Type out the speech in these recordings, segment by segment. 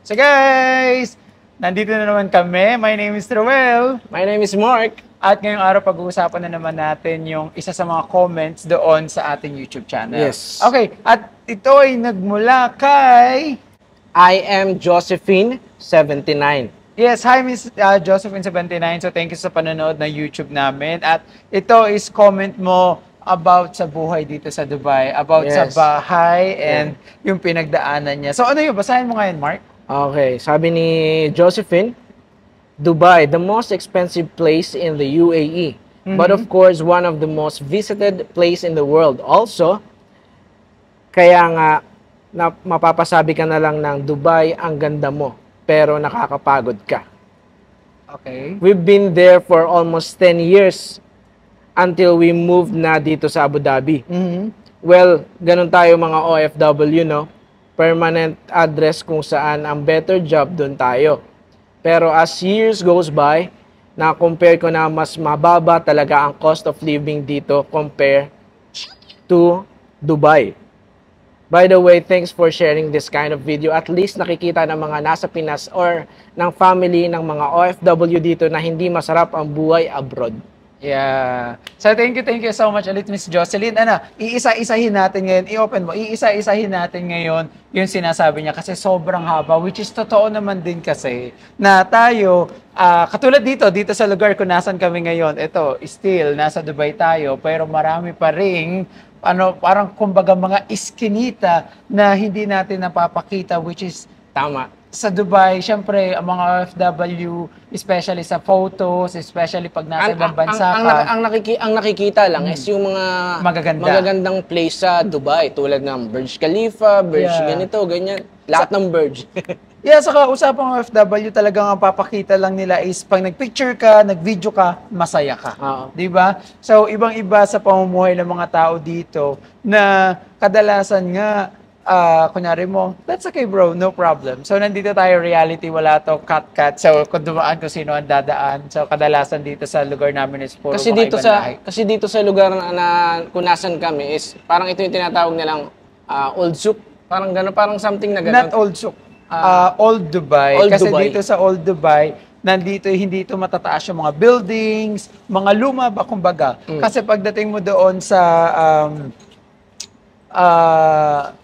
So guys, nandito na naman kami. My name is Roel. My name is Mark. At ngayong araw pag-uusapan na naman natin yung isa sa mga comments doon sa ating YouTube channel. Yes. Okay, at ito ay nagmula kay... I am Josephine, 79. Yes, hi Miss Josephine79. So thank you sa panonood ng YouTube namin. At ito is comment mo about sa buhay dito sa Dubai, about sa Yes. bahay and yung pinagdaanan niya. So ano yun? Basahin mo ngayon, Mark? Okay, sabi ni Josephine, Dubai, the most expensive place in the UAE. But of course, one of the most visited place in the world. Also, kaya nga, mapapasabi ka na lang ng Dubai, ang ganda mo, pero nakakapagod ka. Okay. We've been there for almost 10 years until we moved na dito sa Abu Dhabi. Well, ganun tayo mga OFW, no? Permanent address kung saan ang better job doon tayo. Pero as years goes by, na-compare ko na mas mababa talaga ang cost of living dito compare to Dubai. By the way, thanks for sharing this kind of video. At least nakikita ng mga nasa Pinas or ng family ng mga OFW dito na hindi masarap ang buhay abroad. Yeah. So thank you so much ulit Miss Jocelyn. Ano, iisa-isahin natin ngayon, i-open mo, iisa-isahin natin ngayon yung sinasabi niya kasi sobrang haba, which is totoo naman din kasi na tayo, katulad dito sa lugar kung nasan kami ngayon, ito, still, nasa Dubai tayo, pero marami pa ring parang kumbaga mga iskinita na hindi natin napapakita, which is Tama. sa Dubai, syempre, ang mga OFW, especially sa photos, especially pag nasa ibang bansa ka. Ang nakikita lang is yung mga magagandang place sa Dubai tulad ng Burj Khalifa, Burj ganito, ganyan. Lahat ng Burj. Yeah, saka usapang OFW talagang ang papakita lang nila is pag nagpicture ka, nagvideo ka, masaya ka. Di ba? So, ibang-iba sa pamumuhay ng mga tao dito na kadalasan nga, kunyari mo, that's okay bro, no problem. So, nandito tayo reality, wala to cut. So, kung dumaan kung sino ang dadaan. So, kadalasan dito sa lugar namin is puro Kasi dito sa lugar na kung nasan kami is parang ito yung tinatawag nilang old souk. Parang gano'n, parang something na gano'n. Not old souk. Old Dubai. Kasi dito sa Old Dubai, nandito hindi ito matataas yung mga buildings, mga luma ba kumbaga. Kasi pagdating mo doon sa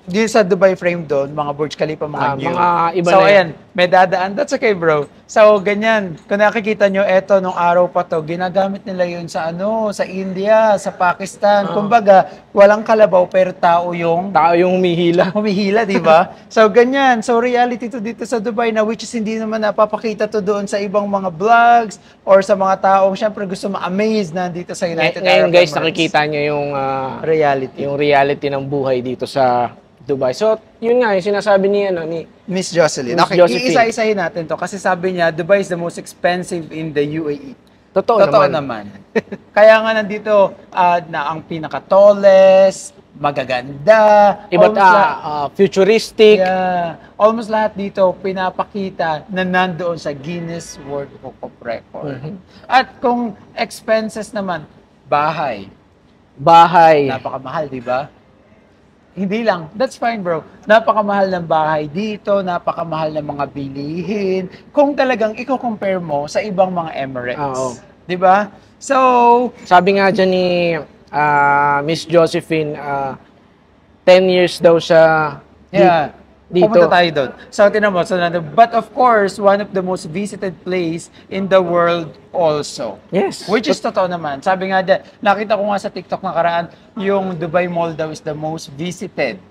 dito sa Dubai frame doon, mga Burj Khalifa, mga new. Mga iba so, na ayan, may dadaan. That's okay, bro. So, ganyan. Kung nakikita nyo, eto, nung araw pa to, ginagamit nila yun sa sa India, sa Pakistan. Kumbaga, walang kalabaw, pero tao yung humihila. Humihila, di ba? So, ganyan. So, reality to dito sa Dubai na which is hindi naman napapakita to doon sa ibang mga vlogs or sa mga taong syempre gusto ma-amaze na dito sa United Arab Emirates. Ngayon guys, nakikita nyo yung reality ng buhay dito sa Dubai. So, yun nga, yung sinasabi ni Miss Jocelyn. Okay, iisa-isahin natin to kasi sabi niya, Dubai is the most expensive in the UAE. Totoo naman. Kaya nga nandito na ang pinaka-tallest, magaganda, futuristic. Yeah. Almost lahat dito pinapakita na nandoon sa Guinness World Book of Records. At kung expenses naman, bahay. Napakamahal, di ba? Hindi lang. That's fine, bro. Napakamahal ng bahay dito, napakamahal ng mga bilihin. Kung talagang i-compare mo sa ibang mga Emirates. Di ba? So, sabi nga dyan ni Miss Josephine, 10 years daw siya dito. Pumunta tayo doon. So, tinan mo. But of course, one of the most visited place in the world also. Yes. Which is totoo naman. Sabi nga dyan, nakita ko nga sa TikTok nakaraan, yung Dubai Mall daw is the most visited.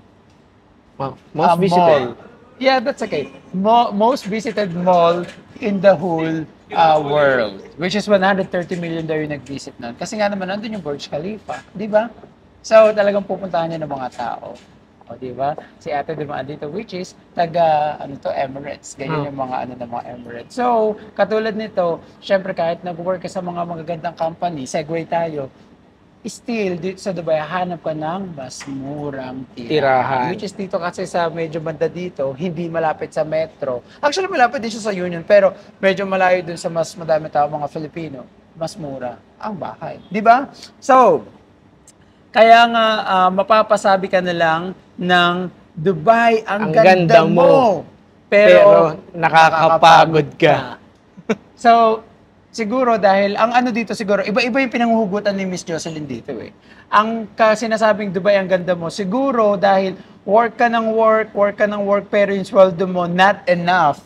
Most visited? Mall. Yeah, that's okay. Most visited mall in the whole world. Which is 130 million daw yung nag-visit nun. Kasi nga naman, nandun yung Burj Khalifa. Di ba? So, talagang pupuntahan niya ng mga tao. O, di ba? Si ate dumaan dito, which is Emirates. Ganyan yung mga ng mga Emirates. So, katulad nito, syempre kahit nag-work ka sa mga magagandang company, segue tayo, still, dito sa Dubai, hanap ka ng mas murang tirahan. Which is dito kasi sa medyo banda dito, hindi malapit sa metro. Actually, malapit din siya sa Union, pero medyo malayo dun sa mas madami tao, mga Filipino. Mas mura ang bahay. Di ba? So, kaya nga, mapapasabi ka na lang ng Dubai, ang ganda mo. Pero nakakapagod ka. So, siguro dahil, ang ano dito siguro, iba-iba yung pinanghuhugutan ni Miss Jocelyn dito eh. Ang sinasabing Dubai, ang ganda mo, siguro dahil work ka ng work, pero yung sweldo mo not enough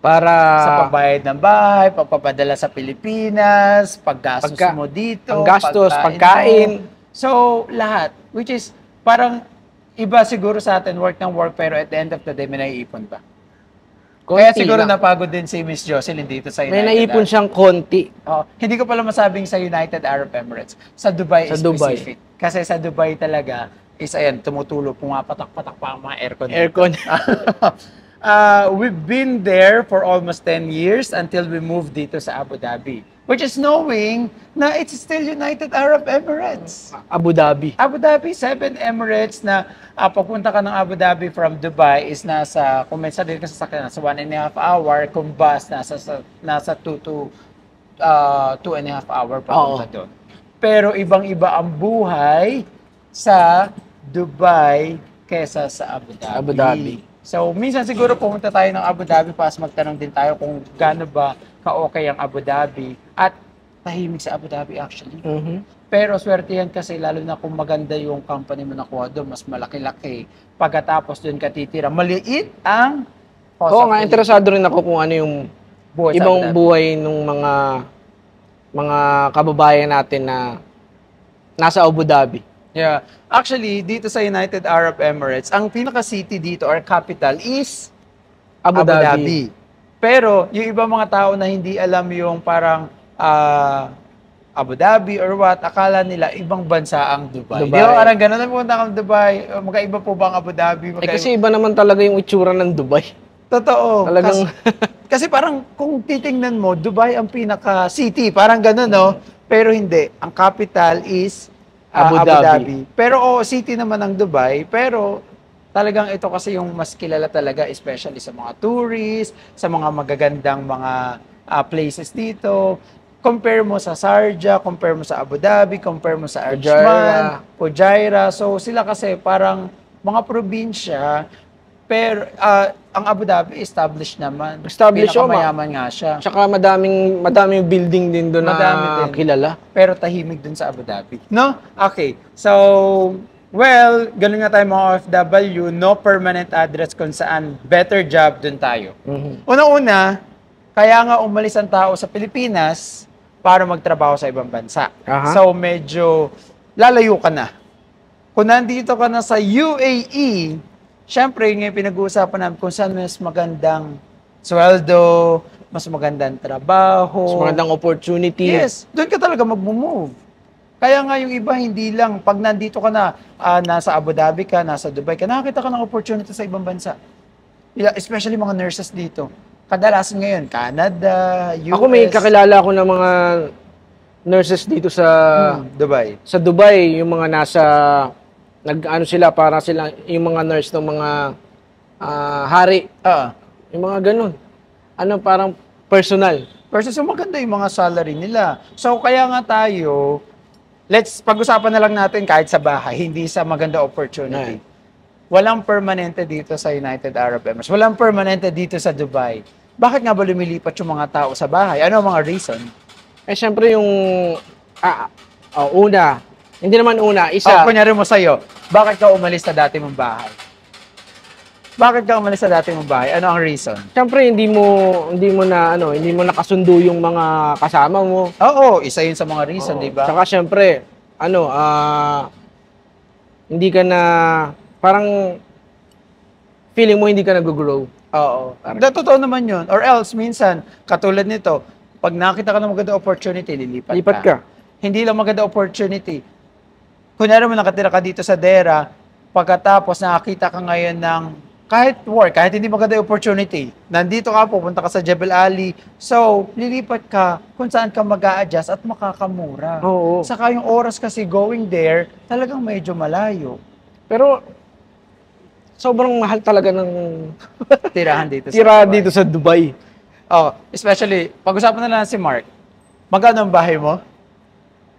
Para sa pagbayad ng bahay, pagpapadala sa Pilipinas, paggastos mo dito, paggastos, mo. pagkain. So, lahat. Which is, parang iba siguro sa atin, work ng work, pero at the end of the day, may naiipon pa. Kaya konti siguro lang. napagod din si Miss Jocelyn dito sa United May naipon siyang konti. Hindi ko pala masabing sa United Arab Emirates. Sa Dubai Sa specific. Kasi sa Dubai talaga, is ayan, tumutulo, pumapatak-patak pa ang mga aircon. Aircon. We've been there for almost 10 years until we moved dito sa Abu Dhabi. Which is knowing na it's still United Arab Emirates. Abu Dhabi. Abu Dhabi, 7 Emirates na pagpunta ka ng Abu Dhabi from Dubai is nasa, kung may sarili ka sa sakyan, nasa 1.5 hour, kung bus, nasa 2 to 2.5 hour papunta doon. Pero ibang-iba ang buhay sa Dubai kesa sa Abu Dhabi. Abu Dhabi. So, minsan siguro pumunta tayo ng Abu Dhabi para magtanong din tayo kung gaano ba ka-okay ang Abu Dhabi. At tahimik sa Abu Dhabi actually. Pero swertihan kasi lalo na kung maganda yung company mo nakuha doon, mas malaki-laki. Pagkatapos doon ka titira, maliit ang cost Oo of nga, living. interesado rin ako kung ano yung Buhay sa ibang Abu Dhabi. buhay ng mga kababayan natin na nasa Abu Dhabi. Yeah. Actually, dito sa United Arab Emirates, ang pinaka-city dito or capital is Abu Dhabi. Pero yung ibang mga tao na hindi alam yung parang Abu Dhabi or what, akala nila ibang bansa ang Dubai. Dubai. Di ba parang gano'n na pumunta kang Dubai, magkaiba po ba ang Abu Dhabi? Kasi iba naman talaga yung itsura ng Dubai. Totoo. Talagang Kasi parang kung titingnan mo, Dubai ang pinaka-city, parang gano'n, no? Pero hindi. Ang capital is Abu Dhabi. Pero city naman ng Dubai, pero talagang ito kasi yung mas kilala talaga, especially sa mga tourists, sa mga magagandang mga places dito. Compare mo sa Sharjah, compare mo sa Abu Dhabi, compare mo sa Ajman, Fujairah. So sila kasi parang mga probinsya, pero ang Abu Dhabi established naman. Established, pinakamayaman nga siya. Tsaka madaming building din doon na kilala. Pero tahimik dun sa Abu Dhabi. No? Okay. So, well, ganun nga tayo mga OFW, no permanent address kung saan better job dun tayo. Una-una, kaya nga umalis ang tao sa Pilipinas para magtrabaho sa ibang bansa. So, medyo lalayo ka na. Kung nandito ka na sa UAE, syempre, yung pinag-uusapan namin kung saan mas magandang sweldo, mas magandang trabaho. Mas magandang opportunity. Yes, doon ka talaga mag-move. Kaya nga yung iba, hindi lang, pag nandito ka na, nasa Abu Dhabi ka, nasa Dubai ka, nakakita ka ng opportunity sa ibang bansa. Especially mga nurses dito. Kadalasan ngayon, Canada, US. Ako may kakilala ako ng mga nurses dito sa Dubai. Sa Dubai, yung mga nasa nag-ano sila, para sila yung mga nurse ng mga hari. Yung mga ganun. Ano, parang personal. Versus yung maganda yung mga salary nila. So, kaya nga tayo, let's pag-usapan na lang natin kahit sa bahay, hindi sa maganda opportunity. Walang permanente dito sa United Arab Emirates. Walang permanente dito sa Dubai. Bakit nga ba lumilipat yung mga tao sa bahay? Ano ang mga reason? Syempre yung, una, hindi naman una, isa. Kunyari mo sa'yo, bakit ka umalis sa dati mong bahay? Bakit ka umalis sa dati mong bahay? Ano ang reason? Siyempre hindi mo nakasundo yung mga kasama mo. Oo, isa yun sa mga reason, di ba? Saka siyempre, hindi ka na, parang feeling mo hindi ka nag-grow. Oo. Totoo naman yun. Or else, minsan, katulad nito, pag nakita ka ng maganda opportunity, lipat ka. Hindi lang maganda opportunity. Kunyari mo nakatira ka dito sa Dera, pagkatapos nakakita ka ngayon ng kahit work, kahit hindi maganda opportunity, nandito ka, pupunta ka sa Jebel Ali, so, lilipat ka kung saan ka mag-a-adjust at makakamura. Oo. Saka yung oras kasi going there, talagang medyo malayo. Pero, sobrang mahal talaga ng Tirahan dito dito sa Dubai. Especially, pag-usapan na lang si Mark, magkano ang bahay mo?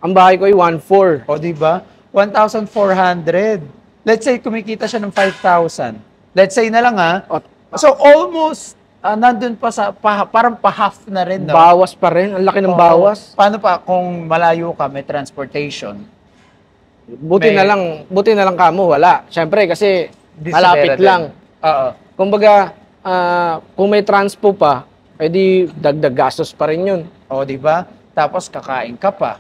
Ang bahay ko ay 1.4. O, di ba? 1,400. Let's say, kumikita siya ng 5,000. Let's say na lang So almost nandun pa sa parang pa-half na rin, no? Bawas pa rin. Ang laki ng Oo. bawas. Paano pa kung malayo ka, may transportation? Buti May- na lang kamo, wala. Siyempre, kasi malapit Disapera din. lang. Oo. Kumbaga, kung may transpo pa, edi dagdag gastos pa rin yun. O, di ba? Tapos kakain ka pa.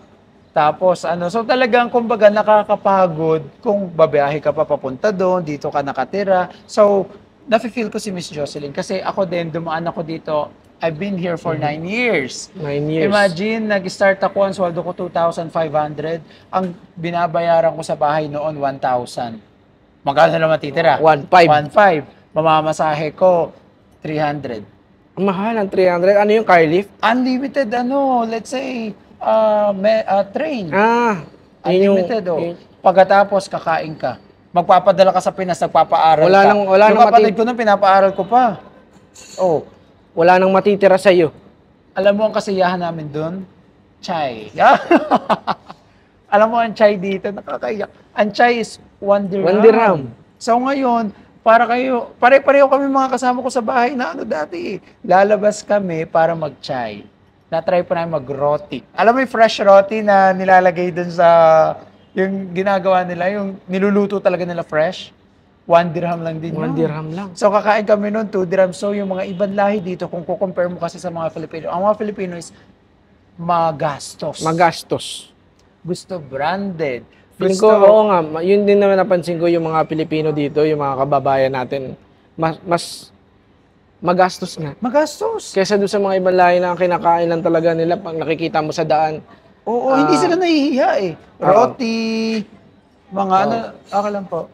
Tapos so talagang kumbaga nakakapagod kung babiyahe ka pa papunta doon, dito ka nakatira. So, nafe-feel ko si Miss Jocelyn kasi ako din, dumaan ako dito. I've been here for 9 years. 9 years. Imagine, nag-start ako, ang sweldo ko 2,500. Ang binabayaran ko sa bahay noon, 1,000. Magkano na naman titira? 1,500. 1,500. Mamamasahe ko, 300. Ang mahal ng 300. Ano yung car lift? Unlimited, let's say, train. Yun Unlimited, Pagkatapos, kakain ka. Magpapadala ka sa Pinas, nagpapaaral Wala ka. nang- wala Yung nang kapatid ko nung pinapaaral ko pa. Oh, Wala nang matitira sa'yo. alam mo ang kasiyahan namin doon? Chai. Alam mo ang chai dito, nakakaiyak. Ang chai is 1 dirham. 1 dirham. So ngayon, pare-pareho kami mga kasama ko sa bahay na dati. Lalabas kami para mag-chai. Na-try pa namin mag-roti. Alam mo yung fresh roti na nilalagay dun sa, yung ginagawa nila, yung niluluto talaga nila fresh? 1 dirham lang din 1 yun. dirham lang. So kakain kami noon 2 dirham. So yung mga ibang lahi dito, kung kukompare mo kasi sa mga Filipino, ang mga Filipino is magastos. Magastos. Gusto branded. Feeling ko, oo nga, yun din naman napansin ko yung mga Pilipino dito, yung mga kababayan natin, mas magastos nga. Magastos. Kesa doon sa mga ibang lahi na kinakain lang talaga nila pag nakikita mo sa daan. Oo, hindi sila nahihiya eh. Roti, mga okay lang po.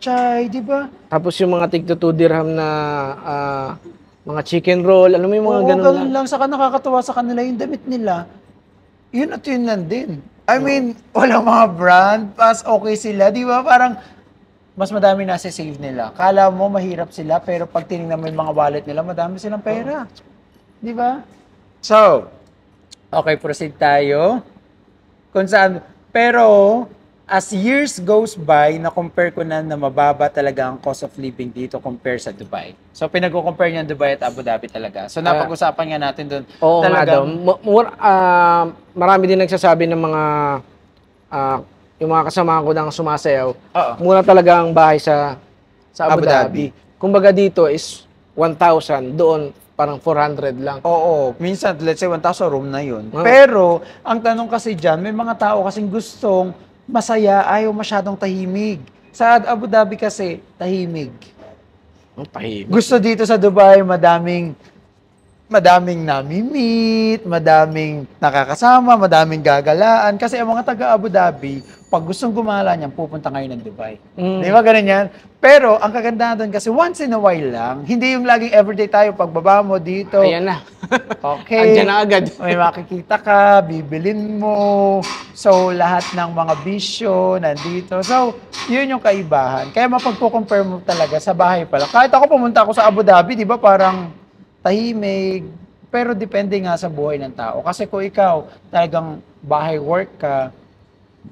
Chai, di ba? tapos yung mga tig 2 dirham na mga chicken roll, alam mo yung mga Oo, ganun ganun lang. Saka nakakatuwa sa kanila yung damit nila. Yun at yun lang din. I mean, walang mga brand, pas okay sila, di ba? Parang mas madami nasa save nila. Kala mo mahirap sila, pero pag tinignan mo yung mga wallet nila, madami silang pera. Di ba? So, okay, proceed tayo. Kung saan, pero as years goes by, na-compare ko na mababa talaga ang cost of living dito compare sa Dubai. So, pinag-compare niya Dubai at Abu Dhabi talaga. So, napag-usapan nga natin doon. Oo nga daw. Marami din nagsasabi ng mga yung mga kasama ko nang sumasayaw. Mura talaga ang bahay sa Abu Dhabi. Kumbaga dito is 1,000, doon parang 400 lang. Oo, minsan let's say 1,000 room na yun. Pero ang tanong kasi diyan, may mga tao kasing gustong masaya, ayaw masyadong tahimig. Sa Abu Dhabi kasi tahimig. Tahimik. Gusto dito sa Dubai, madaming nami-meet, madaming nakakasama, madaming gagalaan. Kasi ang mga taga Abu Dhabi, pag gustong gumala niyan, pupunta ngayon ng Dubai. Di ba ganun yan? Pero ang kagandahan doon kasi once in a while lang, hindi yung laging everyday tayo, pagbaba mo dito. Ayan na. Okay. Andiyan na agad. May makikita ka, bibilin mo. So, lahat ng mga bisyo nandito. So, yun yung kaibahan. Kaya mapagpo-compare mo talaga sa bahay pala. Kahit ako pumunta ako sa Abu Dhabi, di ba parang tahimik, pero depende nga sa buhay ng tao. Kasi kung ikaw talagang bahay work ka,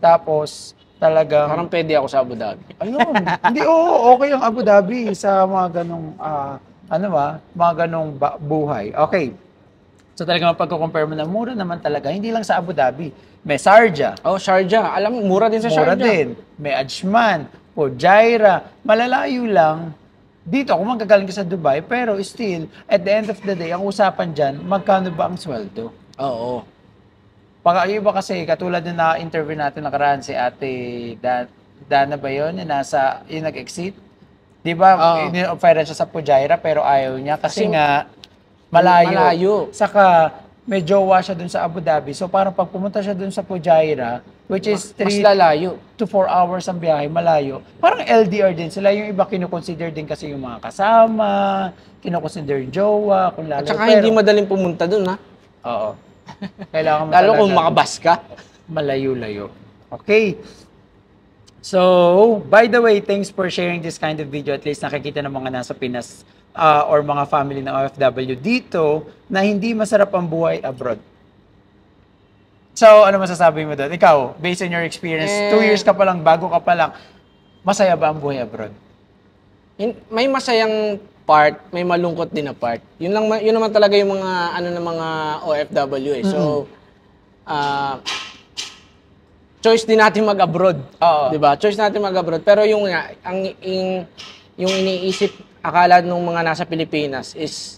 tapos talagang... Parang pwede ako sa Abu Dhabi. Ayun. Hindi, oo, okay ang Abu Dhabi sa mga ganong, mga ganong buhay. Okay. So talagang pagko-compare mo na mura naman talaga, hindi lang sa Abu Dhabi. May Sharjah. Oh, Sharjah. Alam mo, mura din sa Mura Sharjah. din. May Ajman, Fujairah. Malalayo lang. Dito, kung magagaling ka sa Dubai, pero still, at the end of the day, ang usapan dyan, magkano ba ang sweldo? Oo. Pag iba kasi, katulad na na-interview natin nakaraan si Ate Dana ba yun? Yung nag-exit? Di ba? In-offer siya sa Fujairah, pero ayaw niya. Kasi nga, malayo. Saka, may jowa siya dun sa Abu Dhabi. So, parang pag pumunta siya dun sa Fujairah, which is 3 to 4 hours ang biyahe, malayo. Parang LDR din sila. Yung iba kinukonsider din kasi yung mga kasama, kinukonsider yung jowa, kung lalo. At saka hindi madaling pumunta dun, ha? Oo. Kailangan mo lalo kung makabas ka. Malayo-layo. Okay. So, by the way, thanks for sharing this kind of video. At least nakikita ng mga nasa Pinas or mga family ng OFW dito na hindi masarap ang buhay abroad. So, ano masasabi mo doon? Ikaw, based on your experience, 2 years ka pa lang, bago ka pa lang, masaya ba ang buhay abroad? May masayang part, may malungkot din na part. Yun naman talaga yung mga ng mga OFW eh. So choice din natin mag-abroad. 'Di ba? Choice natin mag-abroad. Pero yung iniisip akala nung mga nasa Pilipinas is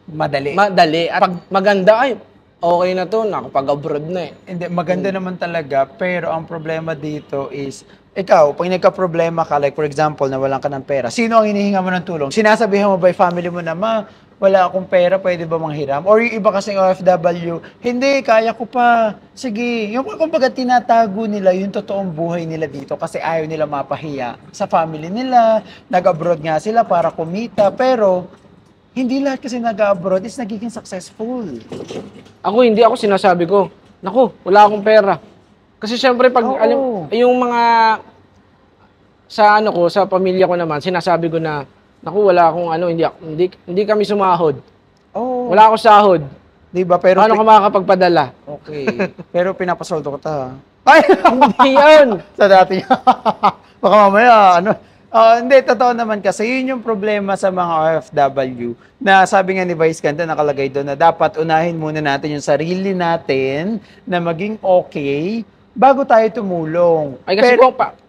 Madali. At pag maganda ay okay na to, nakapag-abroad na eh. Hindi, maganda naman talaga, pero ang problema dito is, ikaw, pag nagka-problema ka, like for example, nawalan ka ng pera, sino ang hinihinga mo ng tulong? Sinasabihan mo ba yung family mo na, ma, wala akong pera, pwede ba manghiram? Or yung iba kasing OFW, hindi, kaya ko pa. Sige, yung kumbaga tinatago nila yung totoong buhay nila dito kasi ayaw nila mapahiya sa family nila, nag-abroad nga sila para kumita, pero hindi lahat kasi nag-abroad is nagiging successful. Ako sinasabi ko, naku, wala akong pera. Kasi syempre pag yung mga sa pamilya ko naman, sinasabi ko na, naku, wala akong hindi kami sumahod. Wala akong sahod. Di ba? Pero paano ka makakapagpadala? Okay. Pero pinapasoldo ko ta. Ay! Hindi yan! Sa dati. Baka mamaya, hindi, totoo naman kasi yun yung problema sa mga OFW na sabi nga ni Vice Ganda nakalagay doon na dapat unahin muna natin yung sarili natin na maging okay bago tayo tumulong. Ay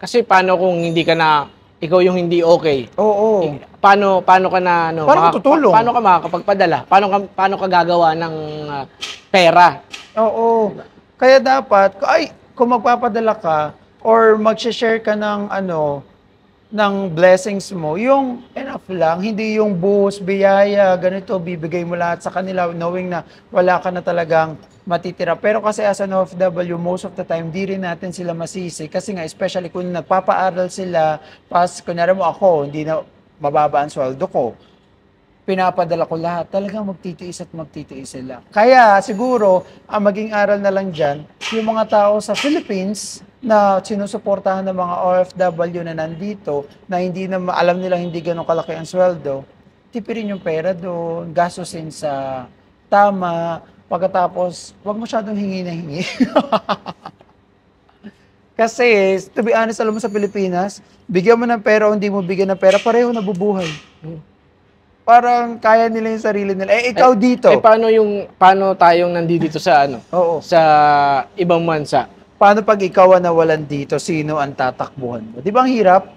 kasi paano kung hindi ka na ikaw yung hindi okay? Oo. Paano ka na paano tutulong? Paano ka makakapagpadala? Paano ka gagawa ng pera? Oo. Kaya dapat kung magpapadala ka or mag-share ka ng ng blessings mo, yung enough lang, hindi yung buhos, biyaya, ganito, bibigay mo lahat sa kanila knowing na wala ka na talagang matitira. Pero kasi as an OFW, most of the time, di rin natin sila masisi. Kasi nga, especially kung nagpapaaral sila, kunyari mo ako, hindi na mababa ang sweldo ko, pinapadala ko lahat, talagang magtitiis at magtitiis sila. Kaya siguro, ang maging aral na lang dyan, yung mga tao sa Philippines na sinusuportahan ng mga OFW na nandito, na hindi na alam nila hindi ganun kalaki ang sweldo, tipirin yung pera doon, gastusin sa tama, pagkatapos, wag masyadong hingi na hingi. Kasi, to be honest, alam mo sa Pilipinas, bigyan mo ng pera o hindi mo bigyan ng pera, pareho nabubuhay. Parang kaya nila yung sarili nila. Ikaw dito. Paano tayong nandito sa sa ibang bansa? Paano pag ikaw ang nawalan dito, sino ang tatakbuhan mo? Di ba ang hirap?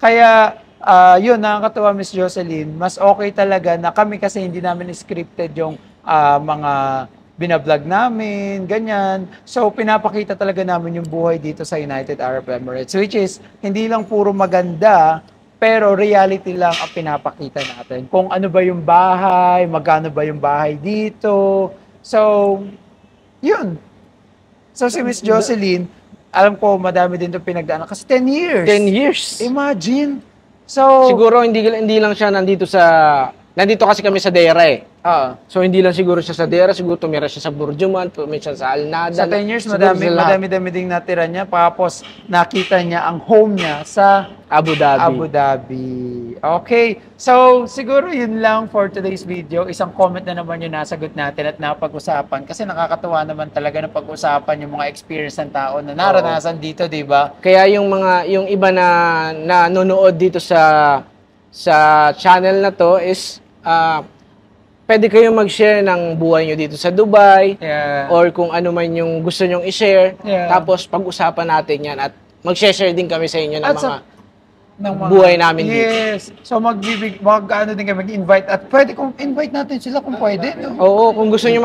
Kaya, yun, nakakatawa, Miss Jocelyn, mas okay talaga na kami kasi hindi namin scripted yung mga binablog namin, ganyan. So, pinapakita talaga namin yung buhay dito sa United Arab Emirates, which is, hindi lang puro maganda, pero reality lang ang pinapakita natin. Kung ano ba yung bahay, magkano ba yung bahay dito. So, yun. So, si Miss Jocelyn, alam ko madami din itong pinagdaanan kasi 10 years. 10 years. Imagine. So, siguro hindi lang siya nandito kasi kami sa Dera eh. So, hindi lang siguro siya sa Dera, siguro tumira siya sa Burjuman, tumira siya sa Alnada. Sa 10 years, madami ding natira niya. Tapos, nakita niya ang home niya sa Abu Dhabi. Okay. So, siguro yun lang for today's video. Isang comment na naman yung nasagot natin at napag-usapan. Kasi nakakatuwa naman talaga na pag-usapan yung mga experience ng tao na naranasan dito, di ba? Kaya yung iba na nanonood dito sa channel na to is pwede kayong mag-share ng buhay nyo dito sa Dubai or kung ano man yung gusto nyong i-share. Tapos pag-usapan natin yan at mag-share din kami sa inyo ng mga buhay namin dito. Yes. So din kami mag-invite at pwede kung invite natin sila kung pwede. No? Oo, kung gusto nyo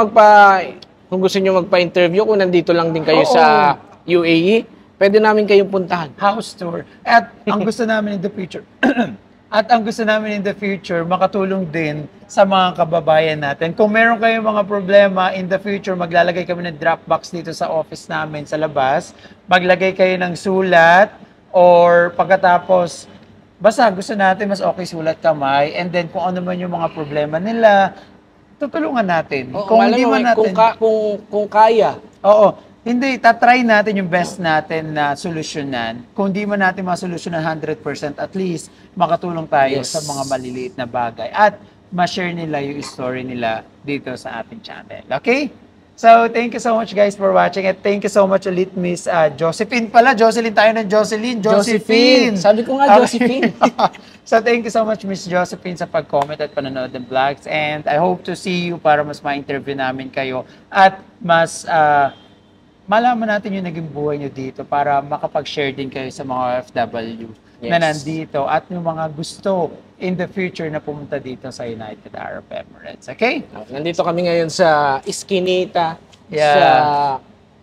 magpa-interview, kung nandito lang din kayo sa UAE, pwede namin kayong puntahan. House tour. At ang gusto namin in the future, makatulong din sa mga kababayan natin. Kung meron kayong mga problema in the future, maglalagay kami ng drop box dito sa office namin sa labas. Maglagay kayo ng sulat or pagkatapos, basta gusto natin mas okay sulat kamay and then kung ano man yung mga problema nila, tutulungan natin. Kung hindi man natin... Kung kaya. Oo. Hindi, tatry natin yung best natin na solusyonan. Kung di man natin masolusyonan 100%, at least makatulong tayo sa mga maliliit na bagay. At ma-share nila yung story nila dito sa ating channel. Okay? So, thank you so much guys for watching at thank you so much ulit Miss Josephine pala. Jocelyn tayo ng Jocelyn. Josephine! Sabi ko nga, Josephine. So, thank you so much Miss Josephine sa pag-comment at panonood ng vlogs and I hope to see you para mas ma-interview namin kayo at mas malaman natin yung naging buhay nyo dito para makapag-share din kayo sa mga OFW na nandito at yung mga gusto in the future na pumunta dito sa United Arab Emirates. Okay? Nandito kami ngayon sa Eskinita, Yeah. sa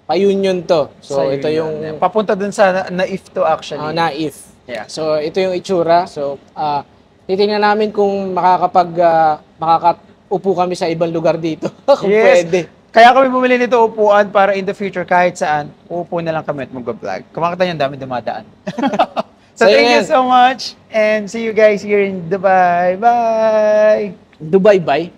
Payunion to. So, Sa ito yun. yung papunta dun sa Naif to actually. Naif. Yeah. So, ito yung itsura. So, titingnan namin kung makakaupo kami sa ibang lugar dito. Kung pwede. Kaya kami bumili nito upuan para in the future kahit saan, uupo na lang kami at mag-vlog. Kumakita niyo, ang dami dumadaan. So, thank you so much and see you guys here in Dubai. Bye! Dubai, bye.